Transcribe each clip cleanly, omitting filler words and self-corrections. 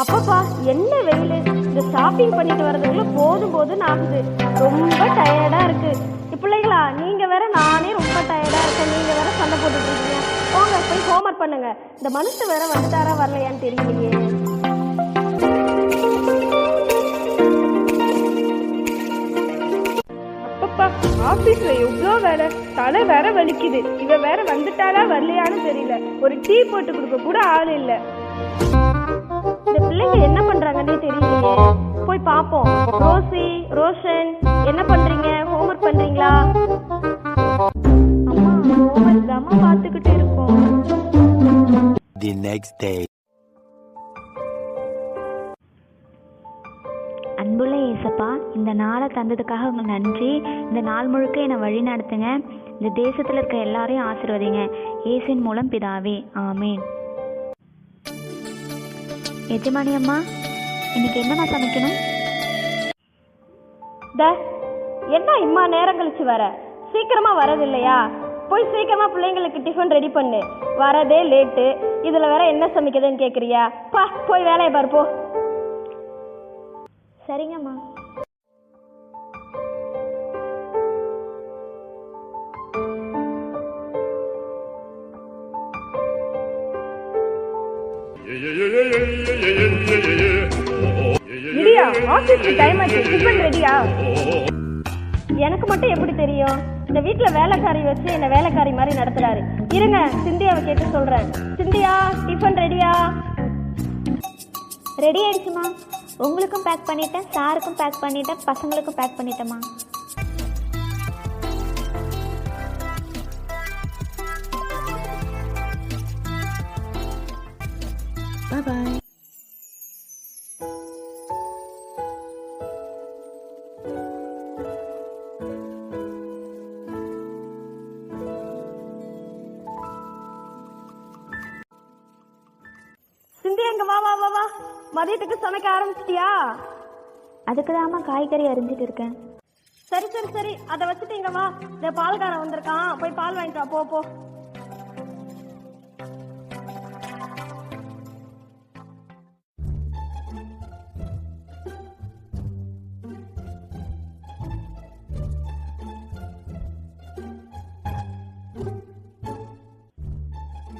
அப்பப்பா என்ன வெயில்! இந்த ஷாப்பிங் பண்ணிட்டு வர்றதுக்குள்ள போதும் போதும்னு ஆகுது. ரொம்ப டயர்டா இருக்கு. பிள்ளைங்களா, நீங்க வேற, நானே ரொம்ப டயர்டா இருக்கேன், நீங்க வேற சண்டை போட்டுட்டு இருக்கீங்க. போங்க போய் ஹோம்ஒர்க் பண்ணுங்க. இந்த மனுஷன் வேற வந்துட்டாரா வரலையான்னு தெரியலையே. அப்பப்பா, ஆபீஸ்ல எவ்வளோ வேலை, தலை வேற வலிக்குது. இவ வேற வந்துட்டாரா வரலையான்னு தெரியல. ஒரு டீ போட்டு கொடுக்க கூட ஆள் இல்லை. இந்த பிள்ளைங்க என்ன பண்றாங்கன்னே தெரியலையே. போய் பாப்போம். ரோசி, ரோஷன், என்ன பண்றீங்க? ஹோம்ஒர்க் பண்றீங்களா? அம்மா, ஹோம்ஒர்க் தாம்மா பார்த்துக்கிட்டு இருக்கோம். The next day. அன்புள்ள இயேசப்பா, இந்த நாளை தந்ததுக்காக உங்க நன்றி. இந்த நாள் முழுக்க என்னை வழி நடத்துங்க. இந்த தேசத்தில் இருக்க எல்லாரையும் ஆசீர்வதிங்க. இயேசுவின் மூலம் பிதாவே, ஆமேன். எஜமானி அம்மா, இன்னைக்கு என்னம்மா சமைக்கணும்? என்ன இம்மா நேரம் கழிச்சு வர? சீக்கிரமா வரது இல்லையா? போய் சீக்கிரமா பிள்ளைங்களுக்கு டிஃபன் ரெடி பண்ணு. வரதே லேட்டு, இதுல வேற என்ன சமைக்குதுன்னு கேக்குறியா? பா, போய் வேலையை பாரு போ. சரிங்கம்மா. இடியா, ஆபீஸ்க்கு டைம் ஆச்சு. டிஃபன் ரெடியா? எனக்கு மட்டும் எப்படி தெரியும்? இந்த வீட்டுல வேலைக்காரி வச்சு என்ன வேலைக்காரி மாதிரி நடத்துறாரு. இருங்க, சிந்தியாவை கேட்டு சொல்றேன். சிந்தியா, டிஃபன் ரெடியா? ரெடி ஆயிடுச்சுமா. உங்களுக்கும் பேக் பண்ணிட்டேன், சாருக்கும் பேக் பண்ணிட்டேன், பசங்களுக்கும் பேக் பண்ணிட்டேம்மா. பாய். சிந்தியா, இங்க வா வா வா வா. மதியத்துக்கு சமைக்க ஆரம்பிச்சிட்டியா? அதுக்கு தாம்மா காய்கறி அரிஞ்சிட்டு இருக்கேன். சரி சரி சரி, அதை வச்சுட்டு இங்க வா. இந்த பால்காரன் வந்திருக்கான், போய் பால் வாங்கிட்டு வா. போ போ.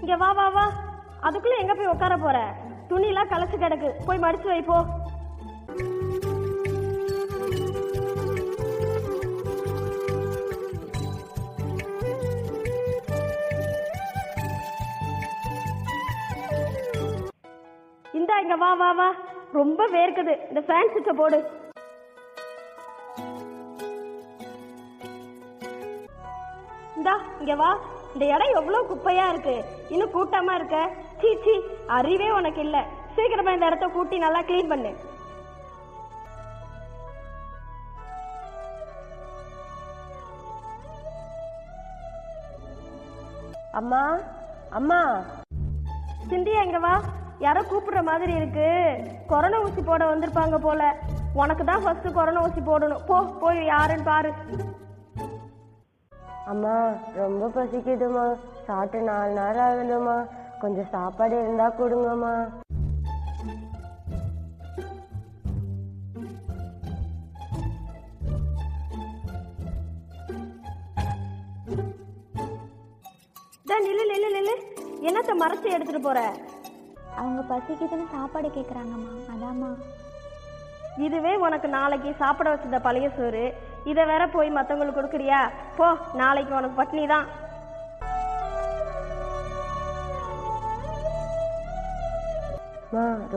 இங்க வா வா வா. அதுக்குள்ள எங்க போய் உட்கார போற? துணிலாம் கலச்சு கிடக்கு, போய் மடிச்சு வைப்போ. இந்தா, இங்க வா வா வா. ரொம்ப வேர்க்குது, இந்த ஃபேன் சுவிட்சை போடு. இந்தா, இங்க வா. இந்த இடம் எவ்வளவு குப்பையா இருக்கு, இன்னும் கூட்டமா இருக்க. சீச்சி, அறிவே உனக்கு இல்ல. சீக்கிரமா இந்த இடத்த கூட்டி நல்லா கிளீன் பண்ணு. அம்மா, அம்மா. சிந்தியா, இங்க வா. யாரோ கூப்பிடுற மாதிரி இருக்கு. கொரோனா ஊசி போட வந்திருப்பாங்க போல. உனக்கு தான் ஃபர்ஸ்ட் கொரோனா ஊசி போடணும். போ, போய் யாருன்னு பாரு. அம்மா, ரொம்ப பசிக்குதுமா. சாப்பிட்டு 4 நாள் ஆகுதுமா. கொஞ்சம் சாப்பாடு இருந்தா கொடுங்கம்மா. நில்லு நில்லு நில்லு. என்னத்த மறைச்சு எடுத்துட்டு போற? அவங்க பசிக்குதுன்னு சாப்பாடு கேட்குறாங்கம்மா, அதாம்மா. இதுவே உனக்கு நாளைக்கு சாப்பிட வச்சத பழைய சோறு. இதை வேற போய் மற்றவங்களுக்கு கொடுக்குறியா? போ, நாளைக்கு உனக்கு பட்னி தான்.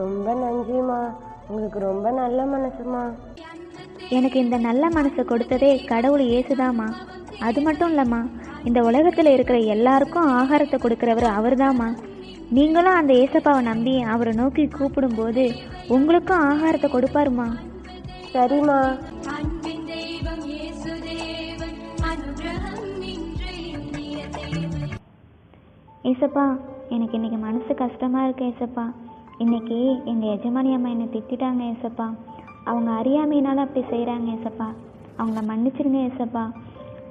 ரொம்ப நன்றிம்மா. உங்களுக்கு ரொம்ப நல்ல மனசுமா. எனக்கு இந்த நல்ல மனசை கொடுத்ததே கடவுள் இயேசுதாம்மா. அது மட்டும் இல்லைம்மா, இந்த உலகத்தில் இருக்கிற எல்லாருக்கும் ஆகாரத்தை கொடுக்குறவர் அவர் தாம்மா. நீங்களும் அந்த ஏசப்பாவை நம்பி அவரை நோக்கி கூப்பிடும்போது உங்களுக்கும் ஆகாரத்தை கொடுப்பாருமா. சரிம்மா. ஏசப்பா, எனக்கு இன்னைக்கு மனசு கஷ்டமா இருக்கு ஏசப்பா. இன்னைக்கு எங்கள் எஜமானி அம்மா என்னை திட்டாங்க ஏசப்பா. அவங்க அறியாமையினால அப்படி செய்கிறாங்க ஏசப்பா. அவங்கள மன்னிச்சிருங்க ஏசப்பா.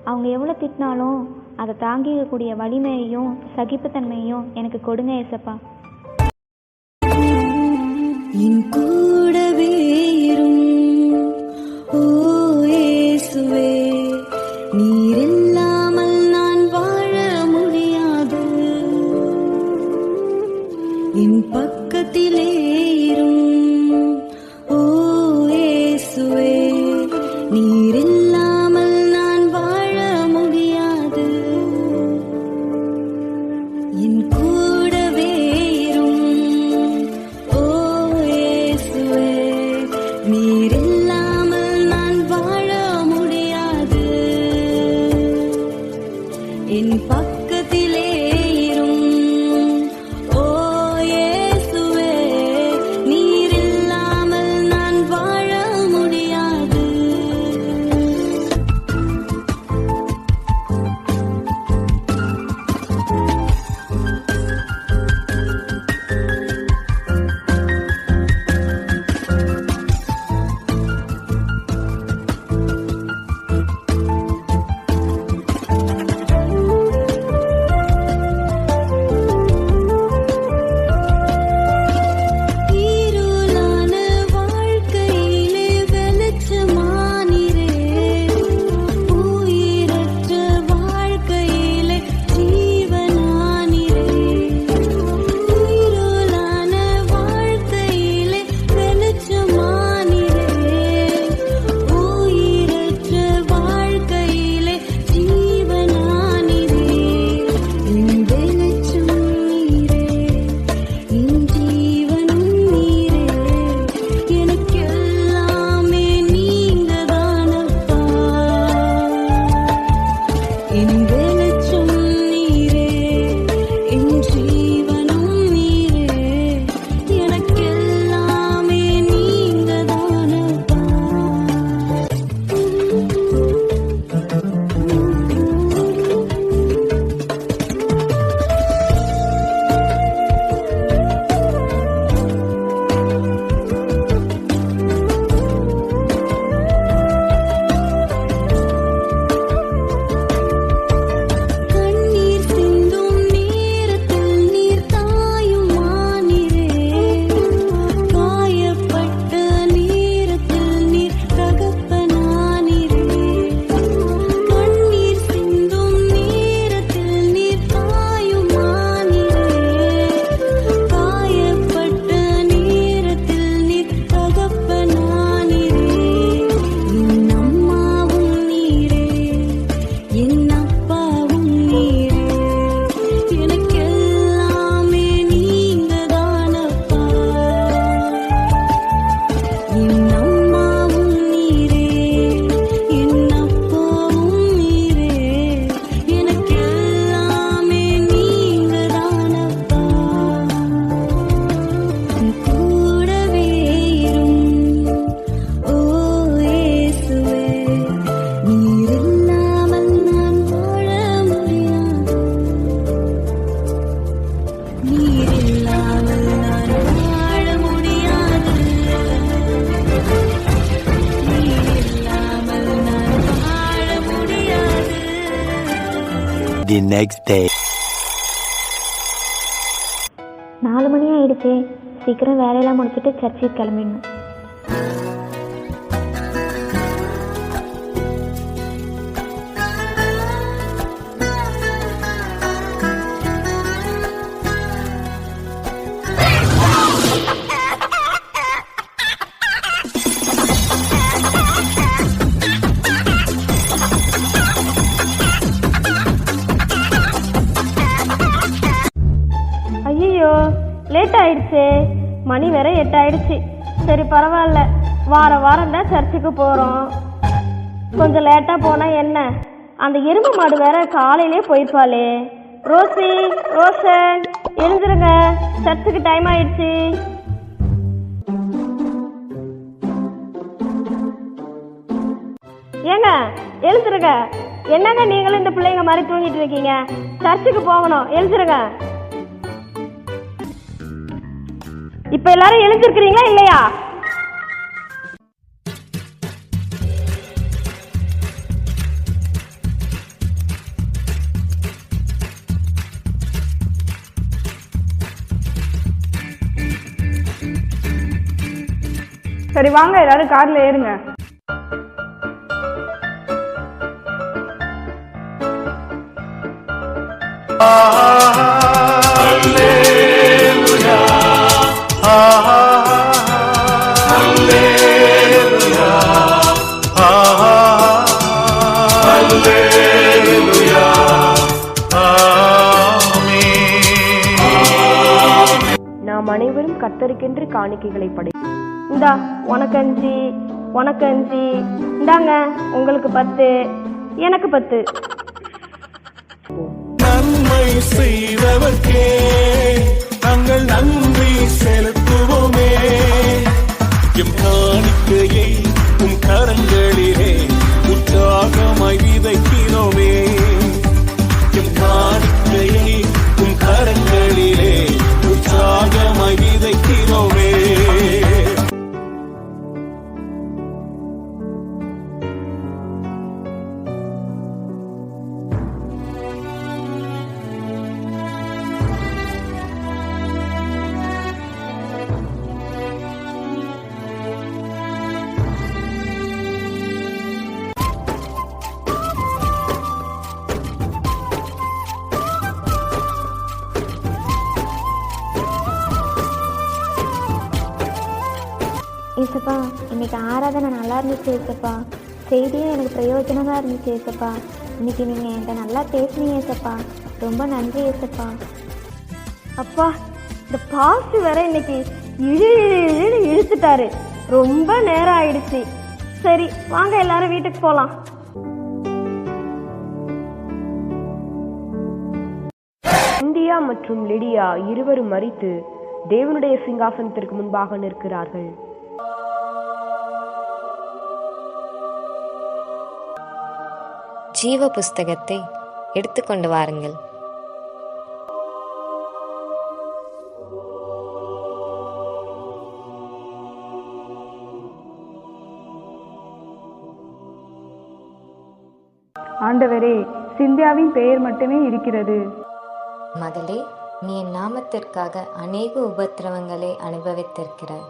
அவங்க எவ்வளோ திட்டினாலும் அதை தாங்கிக்கக்கூடிய வலிமையையும் சகிப்புத்தன்மையும் எனக்கு கொடுங்க ஏசப்பா. என் கூடவே இரும். ஓ இயேசுவே, நீர் இல்லாமல் நான் வாழ முடியாது. என் பக்கத்திலே இரும். ஓ இயேசுவே, நீர் இல்லாமல் நான் வாழ முடியாது. என் கூடவே இரும். ஓ இயேசுவே, நீர் இல்லாமல் நான் வாழ முடியாது. என் பக்கத்திலே இரும். ஓ இயேசுவே, நீர் இல்லாமல் நான் வாழ முடியாது. இருளான வாழ்க்கையிலே வெளிச்சமானீரே, உயிரற்ற வாழ்க்கையிலே ஜீவனானீரே. இருளான வாழ்க்கையிலே வெளிச்சமானீரே, உயிரற்ற வாழ்க்கையிலே ஜீவனானீரே. என் வெளிச்சம் நீரே, என் ஜீவனும் நீரே, எனக்கெல்லாமே நீங்கதானப்பா. என் வெளிச்சம் நீரே, என் ஜீவனும் நீரே, எனக்கெல்லாமே நீங்கதானப்பா. கண்ணீர் சிந்தும் நேரத்தில் நீர் தாயுமானீரே, காயப்பட்ட நேரத்தில் நீர் தகப்பனானீரே. கண்ணீர் சிந்தும் நேரத்தில் நீர் தாயுமானீரே, காயப்பட்ட நேரத்தில் நீர் தகப்பனானீரே. என் அம்மாவும் நீரே, என் அப்பாவும் நீரே, எனக்கெல்லாமே நீங்கதானப்பா. என் அம்மாவும் நீரே, என் அப்பாவும் நீரே, எனக்கெல்லாமே நீங்கதானப்பா. என் கூடவே இரும். ஓ இயேசுவே, நீர் இல்லாமல் நான் வாழ முடியாது. நீர் இல்லாமல் நான் வாழ முடியாது. நீர் இல்லாமல் நான் வாழ முடியாது. The next day. 4 மணி ஆயிடுச்சே, சீக்கிரம் வேலையெல்லாம் முடிச்சுட்டு சர்ச்சுக்கு கிளம்பிடணும். ஐயோ, லேட் ஆயிடுச்சே. மணி வேற 8 ஆயிடுச்சு. சரி பரவாயில்ல, வாரம் தான் சர்ச்சுக்கு போகிறோம். கொஞ்சம் லேட்டாக போனால் என்ன, அந்த எருமை மாடு வேற காலையிலே போயிருப்பாளே. ரோசி, ரோஷன், எழுந்துருங்க, சர்ச்சுக்கு டைம் ஆயிடுச்சு. ஏங்க எழுந்துருங்க. என்னங்க நீங்களும் இந்த பிள்ளைங்க மாதிரி தூங்கிட்டு இருக்கீங்க? சர்ச்சுக்கு போகணும், எழுந்துருங்க. இப்ப எல்லாரும் எழுந்திருக்கிறீங்களா இல்லையா? சரி வாங்க எல்லாரும் கார்ல ஏறுங்க. நாம் அனைவரும் கர்த்தருக்கென்று காணிக்கைகளை படை. இந்தா உனக்கு 5, உனக்கு 5, இந்தாங்க உங்களுக்கு 10, எனக்கு 10. நன்மை செய்தவர்க்கே நாங்கள் நன்றி செலுத்துவோமே. எம் காணிக்கையை உம் கரங்களிலே உற்சாகமாய் விதைக்கிறோமே. எம் காணிக்கையை உம் கரங்களிலே உற்சாகமாய் விதைக்கிறோமே. ஏசப்பா, இன்னைக்கு ஆராதனை நல்லா இருந்துச்சு ஏசப்பா. செய்தியும் எனக்கு பிரயோஜனமாக இருந்துச்சு ஏசப்பா. இன்னைக்கு நீங்கள் என்கிட்ட நல்லா பேசுனீங்க ஏசப்பா. ரொம்ப நன்றி ஏசப்பா. அப்பா, இந்த பாஸ்ட் வேற இன்னைக்கு இழுத்துட்டாரு. ரொம்ப நேரம் ஆயிடுச்சு. சரி வாங்க எல்லாரும் வீட்டுக்கு போலாம். இந்தியா மற்றும் லிடியா இருவரும் மரித்து தேவனுடைய சிங்காசனத்திற்கு முன்பாக நிற்கிறார்கள். ஜீவ புஸ்தகத்தை எடுத்துக்கொண்டு வாருங்கள். ஆண்டவரே, சிந்தியாவின் பெயர் மட்டுமே இருக்கிறது. மகளே, நீ என் நாமத்திற்காக அநேக உபத்திரவங்களை அனுபவித்திருக்கிறாய்.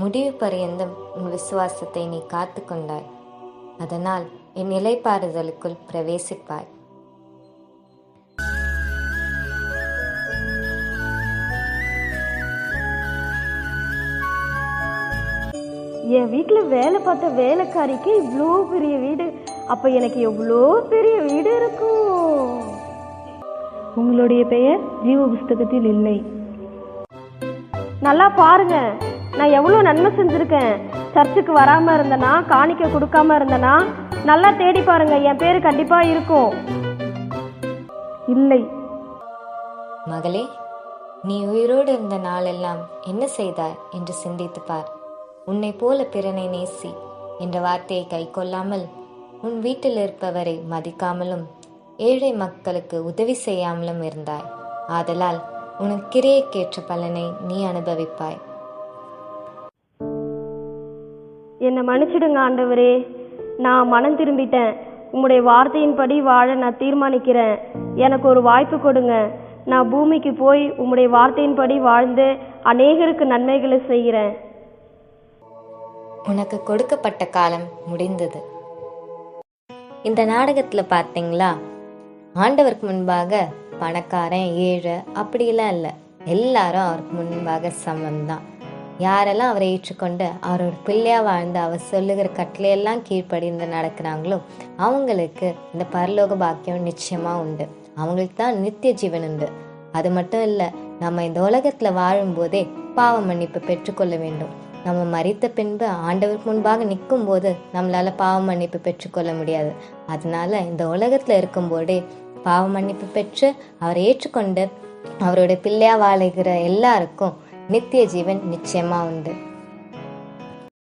முடிவு பரியந்தம் உன் விசுவாசத்தை நீ காத்து கொண்டாய். அதனால் என் இலைப்பாறுதலுக்குள் பிரவேசிப்பாய். என் வீட்டுல வேலை பார்த்த வேலைக்காரிக்கு இவ்வளோ பெரிய வீடு. அப்ப எனக்கு எவ்வளோ பெரிய வீடு இருக்கும். உங்களுடைய பெயர் ஜீவ புஸ்தகத்தில் இல்லை. நல்லா பாருங்க, நான் எவ்வளோ நன்மை செஞ்சிருக்கேன். சர்ச்சுக்கு வராம இருந்தனா, காணிக்க கொடுக்காம இருந்தனா, நல்லா தேடி பாருங்க, என் பேரு கண்டிப்பா இருக்கும். இல்லை. மகளே, நீ உயிரோடு இருந்த நாளெல்லாம் என்ன செய்தாய் என்று சிந்தித்து பார். உன்னை போல பிறனை நேசி என்ற வார்த்தையை கை கொள்ளாமல், உன் வீட்டில் இருப்பவரை மதிக்காமலும் ஏழை மக்களுக்கு உதவி செய்யாமலும் இருந்தாய். ஆதலால் உனக்கு கிரியைக்கேற்ற பலனை நீ அனுபவிப்பாய். என்னை மன்னிச்சிடுங்க ஆண்டவரே, நான் மனம் திரும்பிட்டேன். உம்முடைய வார்த்தையின்படி வாழ நான் தீர்மானிக்கிறேன். எனக்கு ஒரு வாய்ப்பு கொடுங்க. நான் பூமிக்கு போய் உம்முடைய வார்த்தையின்படி வாழ்ந்து அநேகருக்கு நன்மைகளை செய்கிறேன். உனக்கு கொடுக்கப்பட்ட காலம் முடிந்தது. இந்த நாடகத்தில் பார்த்தீங்களா, ஆண்டவருக்கு முன்பாக பணக்காரன் ஏழை அப்படிலாம் இல்லை, எல்லாரும் அவருக்கு முன்பாக சமம் தான். யாரெல்லாம் அவரை ஏற்றுக்கொண்டு அவரோட பிள்ளையாக வாழ்ந்து அவர் சொல்லுகிற கட்டளையெல்லாம் கீழ்ப்படிந்து நடக்கிறாங்களோ அவங்களுக்கு இந்த பரலோக பாக்கியம் நிச்சயமாக உண்டு. அவங்களுக்கு தான் நித்திய ஜீவன் உண்டு. அது மட்டும் இல்லை, நம்ம இந்த உலகத்தில் வாழும்போதே பாவ மன்னிப்பு பெற்றுக்கொள்ள வேண்டும். நம்ம மரித்த பின்பு ஆண்டவருக்கு முன்பாக நிற்கும் போது நம்மளால பாவ மன்னிப்பு பெற்றுக்கொள்ள முடியாது. அதனால இந்த உலகத்தில் இருக்கும்போதே பாவ மன்னிப்பு பெற்று அவரை ஏற்றுக்கொண்டு அவரோட பிள்ளையா வாழுகிற எல்லாருக்கும் நித்திய ஜீவன் நிச்சயமா உண்டு.